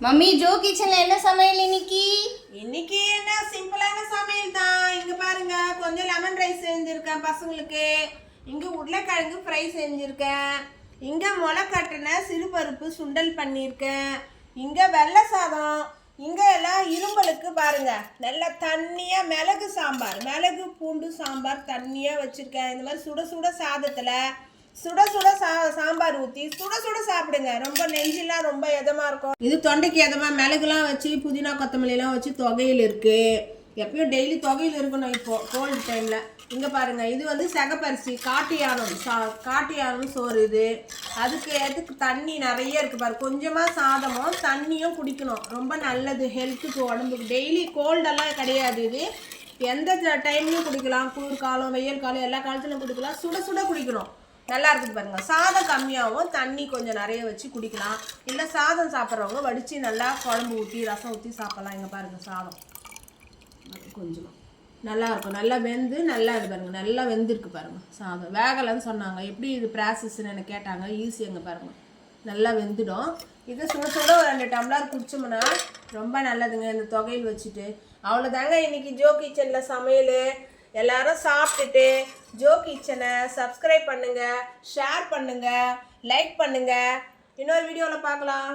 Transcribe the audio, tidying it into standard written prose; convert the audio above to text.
Mummy Joe கிச்சன்ல என்ன சமையல் இன்னைக்கு? இன்னைக்கு என்ன சிம்பிளான சமையல் தான். இங்க பாருங்க, கொஞ்சம் லெமன் ரைஸ் செஞ்சிருக்கேன் பசங்களுக்கு. இங்க உருளைக்கிழங்கு ஃப்ரை செஞ்சிருக்கேன். இங்க முளை கட்டின சிறுபருப்பு சுண்டல் பண்ணியிருக்கேன். இங்க வெள்ளை சாதம். இங்க எல்லாம் இரும்பலுக்கு பாருங்க, நல்ல தண்ணியா மிளகு சாம்பார், மிளகு பூண்டு சாம்பார் தண்ணியா வச்சிருக்கேன். இந்த மாதிரி சுட சுட சாதத்துல சுட சுட சாம்பார் ஊற்றி சுட சுட சாப்பிடுங்க. ரொம்ப நெஞ்செல்லாம் ரொம்ப இதமாக இருக்கும். இது தொண்டைக்கு இதமாக மிளகுலாம் வச்சு புதினா கொத்தமல்லிலாம் வச்சு தொகையில் இருக்குது. எப்பயும் டெய்லி தொகையில் இருக்கணும் இப்போது கோல்டு டைமில். இங்கே பாருங்கள், இது வந்து சகப்பரிசி காட்டியானம் சோறு. இது அதுக்கு தண்ணி நிறைய இருக்குது பாரு. கொஞ்சமாக சாதமும் தண்ணியும் குடிக்கணும், ரொம்ப நல்லது ஹெல்த்துக்கு, உடம்புக்கு. டெய்லி கோல்டெல்லாம் கிடையாது. இது எந்த டைம்லையும் குடிக்கலாம், குளிர்காலம் வெயில் காலம் எல்லா காலத்துலையும் குடிக்கலாம். சுட சுட குடிக்கணும், நல்லா இருக்குது பாருங்கள். சாதம் கம்மியாகவும் தண்ணி கொஞ்சம் நிறைய வச்சு குடிக்கலாம். இல்லை சாதம் சாப்பிட்றவங்க வடித்து நல்லா குழம்பு ஊற்றி ரசம் ஊற்றி சாப்பிட்லாம். இங்கே பாருங்கள், சாதம் கொஞ்சமாக நல்லாயிருக்கும், நல்லா வெந்து நல்லா இது பாருங்கள், நல்லா வெந்திருக்கு பாருங்கள். சாதம் வேகலைன்னு சொன்னாங்க, எப்படி இது ப்ராசஸ்ன்னு எனக்கு கேட்டாங்க. ஈஸி. எங்கே பாருங்கள், நல்லா வெந்துடும். இதை சுட சுட ஒரு 2 டம்ளர் குடிச்சோம்னா ரொம்ப நல்லதுங்க, இந்த தொகையில் வச்சுட்டு. அவ்வளோதாங்க இன்னைக்கு ஜோ கிச்சனில் சமையல். எல்லாரும் சாப்பிட்டுட்டு ஜோ கிச்சனை சப்ஸ்கிரைப் பண்ணுங்கள், ஷேர் பண்ணுங்கள், லைக் பண்ணுங்கள். இன்னொரு வீடியோவில் பார்க்கலாம்.